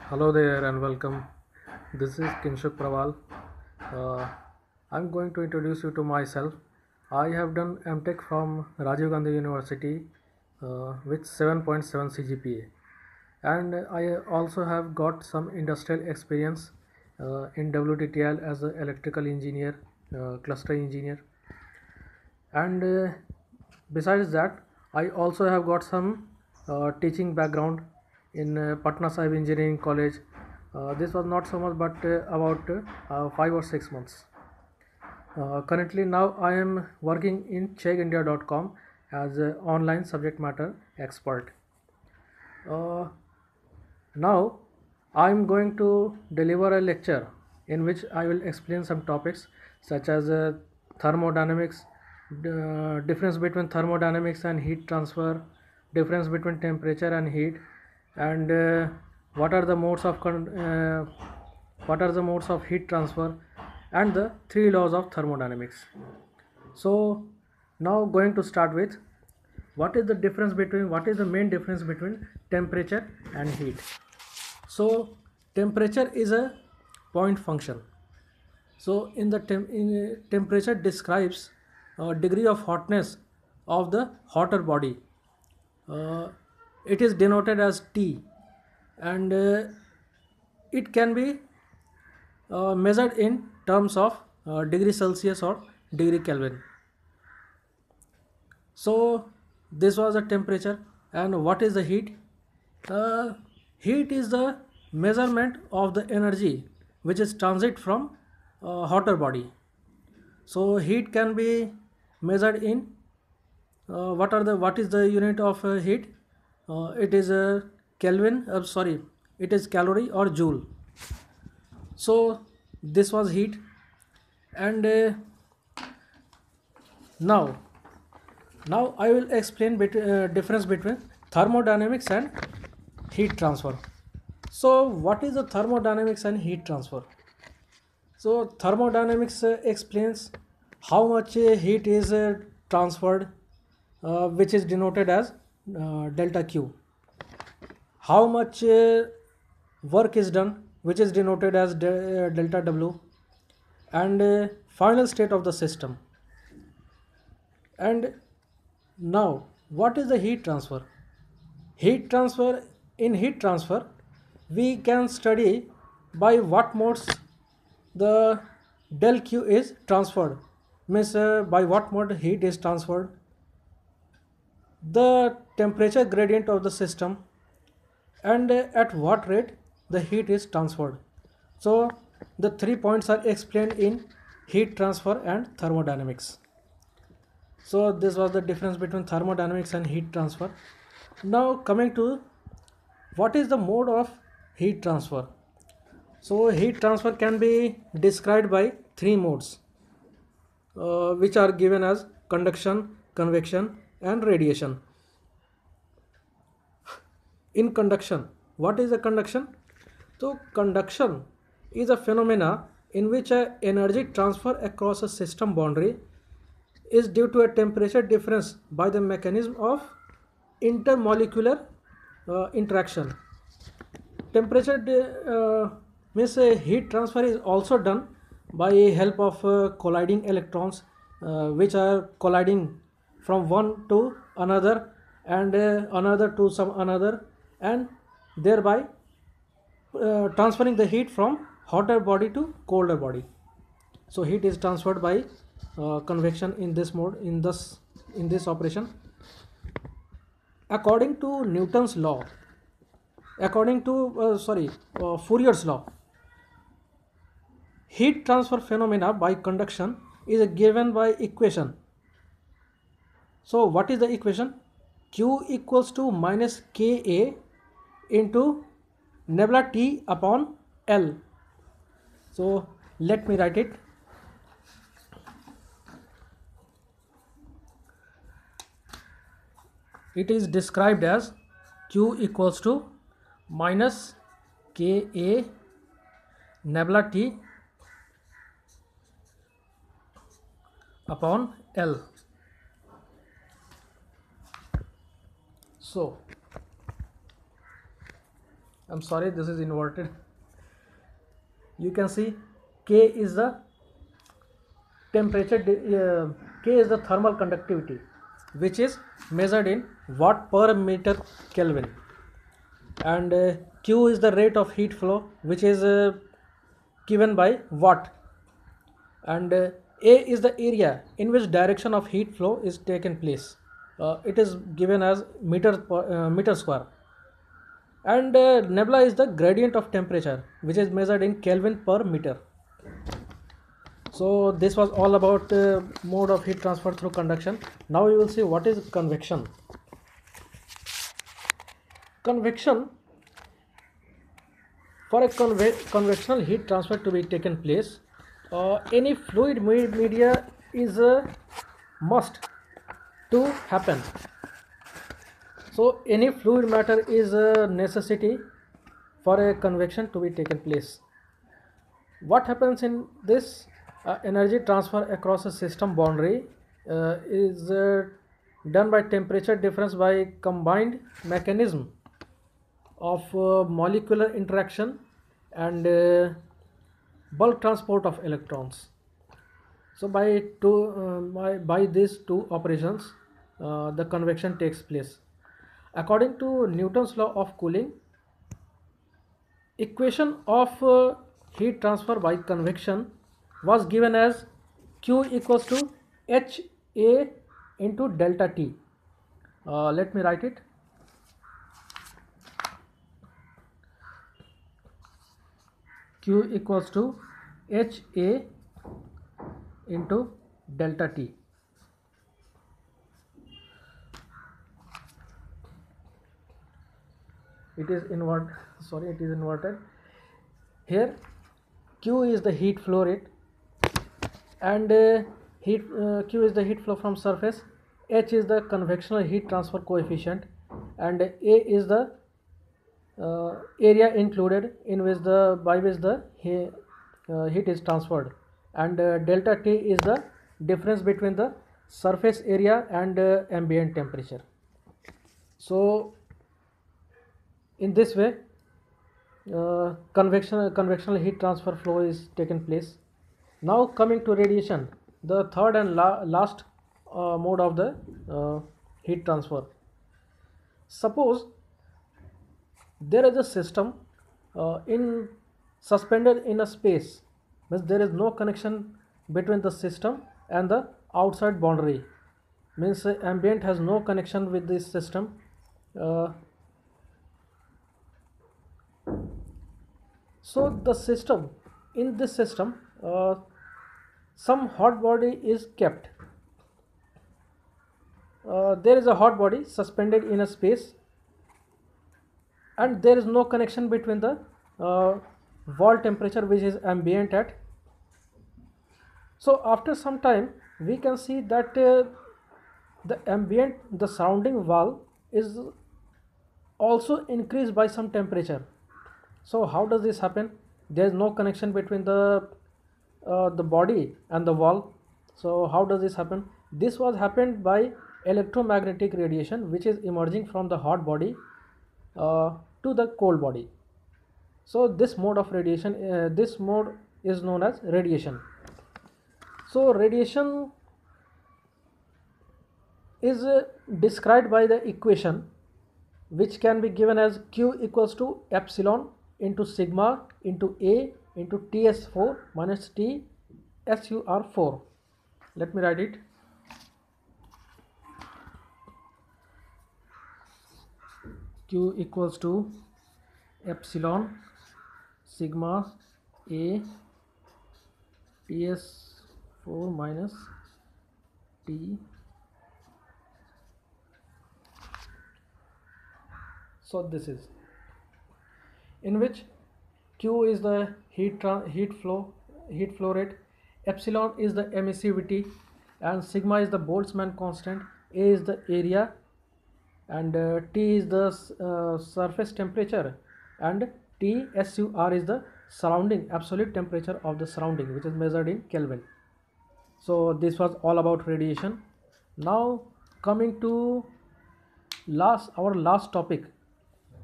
Hello there and welcome. This is Kinshuk Prawal. Uh, I'm going to introduce you to myself. I have done MTech from Rajiv Gandhi University with 7.7 CGPA, and I also have got some industrial experience in WTTL as an electrical engineer, cluster engineer, and besides that, I also have got some teaching background in Patna Sahib Engineering College. This was not so much, but about 5 or 6 months. Currently, now I am working in CheckIndia.com as an online subject matter expert. Uh, Now I am going to deliver a lecture in which I will explain some topics such as thermodynamics, difference between thermodynamics and heat transfer, difference between temperature and heat, and what are the modes of heat transfer, and the three laws of thermodynamics. So now going to start with what is the main difference between temperature and heat. So temperature is a point function. So temperature describes degree of hotness of the hotter body. Uh, it is denoted as T, and it can be measured in terms of degree Celsius or degree Kelvin. So this was the temperature, and what is the heat? Uh, Heat is the measurement of the energy which is transit from hotter body. So heat can be measured in what is the unit of heat? It is Kelvin. Sorry, it is calorie or joule. So this was heat, and now now I will explain difference between thermodynamics and heat transfer. So what is the thermodynamics and heat transfer? So thermodynamics explains how much heat is transferred, which is denoted as delta Q. How much work is done, which is denoted as delta W, and final state of the system. And now, what is the heat transfer? Heat transfer, we can study by what modes the del Q is transferred. Means by what mode heat is transferred, the temperature gradient of the system, and at what rate the heat is transferred. So the 3 points are explained in heat transfer and thermodynamics. So this was the difference between thermodynamics and heat transfer. Now coming to what is the mode of heat transfer. So heat transfer can be described by three modes, which are given as conduction, convection, and radiation. In conduction, what is the conduction? So conduction is a phenomena in which a energy transfer across a system boundary is due to a temperature difference by the mechanism of intermolecular interaction. Means heat transfer is also done by help of colliding electrons, which are colliding from one to another, and another to some another, and thereby transferring the heat from hotter body to colder body. So heat is transferred by convection in this mode, in this operation. According to Newton's law, according to Fourier's law, heat transfer phenomena by conduction is given by equation. So what is the equation? Q equals to minus Ka into nebula T upon L. So let me write it. It is described as Q equals to minus Ka nebula T upon L. So I'm sorry, this is inverted. You can see K is the temperature, K is the thermal conductivity, which is measured in watt per meter Kelvin, and Q is the rate of heat flow, which is given by watt, and A is the area in which direction of heat flow is taken place. It is given as meter square, and nebula is the gradient of temperature, which is measured in Kelvin per meter. So this was all about mode of heat transfer through conduction. Now we will see what is convection. Convection, for a convectional heat transfer to be taken place, any fluid media is a must to happen. So any fluid matter is a necessity for a convection to be taken place. What happens in this? Energy transfer across a system boundary is done by temperature difference by combined mechanism of molecular interaction and bulk transport of electrons. So by these two operations, the convection takes place. According to Newton's law of cooling, equation of heat transfer by convection was given as Q equals to HA into delta T. Let me write it. Q equals to HA into delta T. It is inverted. Here Q is the heat flow rate, and Q is the heat flow from surface, H is the convectional heat transfer coefficient, and A is the area included in which by which the heat is transferred, and delta T is the difference between the surface area and ambient temperature. So in this way, convectional heat transfer flow is taken place. Now coming to radiation, the third and last mode of the heat transfer. Suppose there is a system suspended in a space, means there is no connection between the system and the outside boundary, means ambient has no connection with this system. So the system, in this system, some hot body is kept. There is a hot body suspended in a space, and there is no connection between the wall temperature, which is ambient at. So after some time we can see that the surrounding wall is also increased by some temperature. So how does this happen? There is no connection between the body and the wall. So how does this happen? This was happened by electromagnetic radiation, which is emerging from the hot body to the cold body. So this mode of radiation, this mode is known as radiation. So radiation is described by the equation, which can be given as Q equals to epsilon into sigma into A into TS4 minus T SUR4. Let me write it. Q equals to epsilon sigma A TS4 minus T. So this is, in which Q is the heat flow rate, epsilon is the emissivity, and sigma is the Boltzmann constant, A is the area, and T is the surface temperature, and TSUR is the surrounding absolute temperature of the surrounding, which is measured in Kelvin. So this was all about radiation. Now coming to our last topic,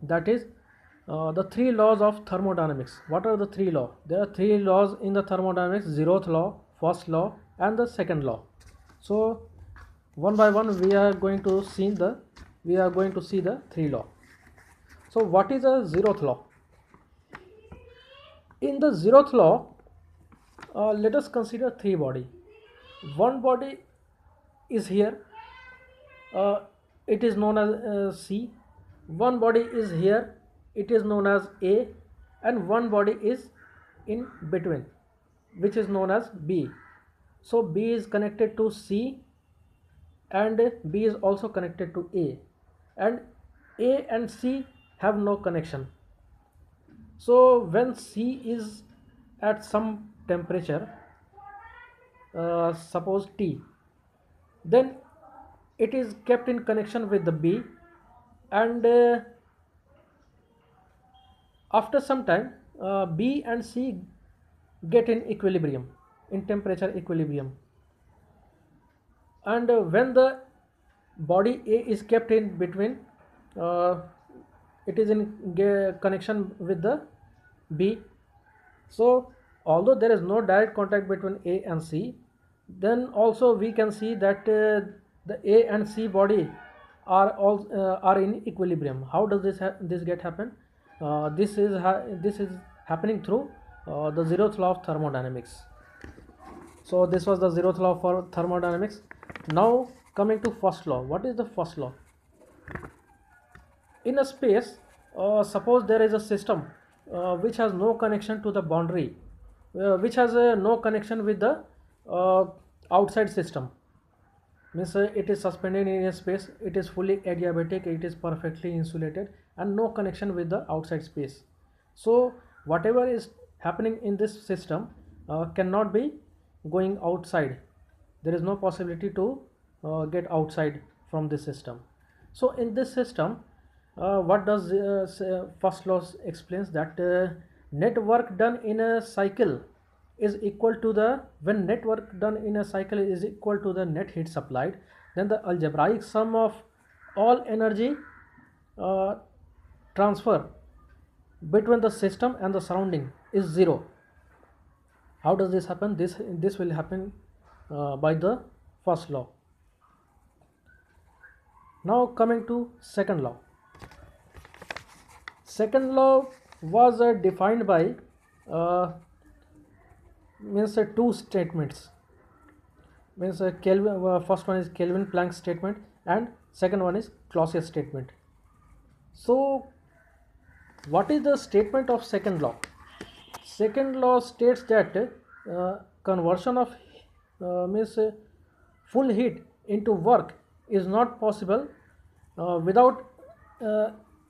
that is The three laws of thermodynamics. What are the three laws? There are three laws in the thermodynamics: zeroth law, first law, and the second law. So one by one we are going to see the three law. So what is a zeroth law? In the zeroth law, let us consider three body. One body is here, uh, it is known as C. One body is here, it is known as A, and one body is in between, which is known as B. So B is connected to C, and B is also connected to A, and A and C have no connection. So when C is at some temperature, suppose T, then it is kept in connection with the B, and after some time B and C get in equilibrium, in temperature equilibrium, and when the body A is kept in between, uh, it is in connection with the B. So although there is no direct contact between A and C, then also we can see that the A and C body are in equilibrium. How does this get happen? This is happening through the zeroth law of thermodynamics. So this was the zeroth law for thermodynamics. Now coming to first law. What is the first law? In a space, suppose there is a system which has no connection to the boundary, which has no connection with the outside system. Means it is suspended in a space, it is fully adiabatic, it is perfectly insulated, and no connection with the outside space. So whatever is happening in this system cannot be going outside. There is no possibility to get outside from this system. So in this system, what does first law explains that net work done in a cycle is equal to the, when net work done in a cycle is equal to the net heat supplied, then the algebraic sum of all energy transfer between the system and the surrounding is zero. How does this happen? This will happen by the first law. Now coming to second law. Second law was defined by two statements. First one is Kelvin-Planck statement, and second one is Clausius statement. So what is the statement of second law? Second law states that conversion of full heat into work is not possible without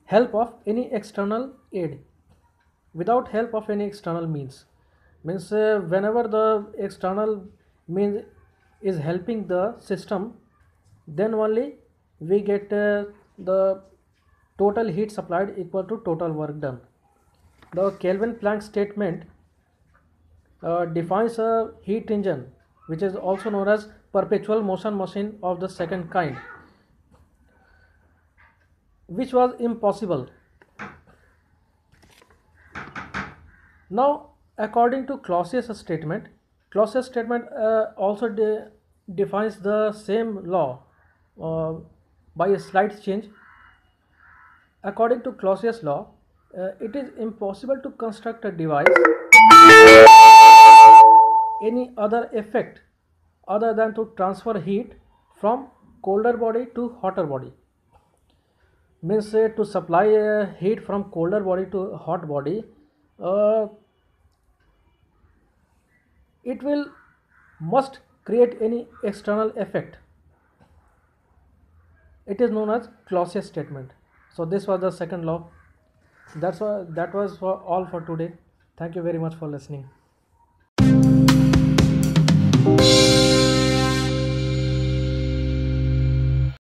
help of any external aid, without help of any external means. Whenever the external means is helping the system, then only we get the total heat supplied equal to total work done. The Kelvin-Planck statement defines a heat engine, which is also known as perpetual motion machine of the second kind, which was impossible. Now according to Clausius statement also defines the same law by a slight change. According to Clausius law, it is impossible to construct a device any other effect other than to transfer heat from colder body to hotter body. To supply heat from colder body to hot body, it will must create any external effect. It is known as Clausius statement. So this was the second law. That was all for today. Thank you very much for listening.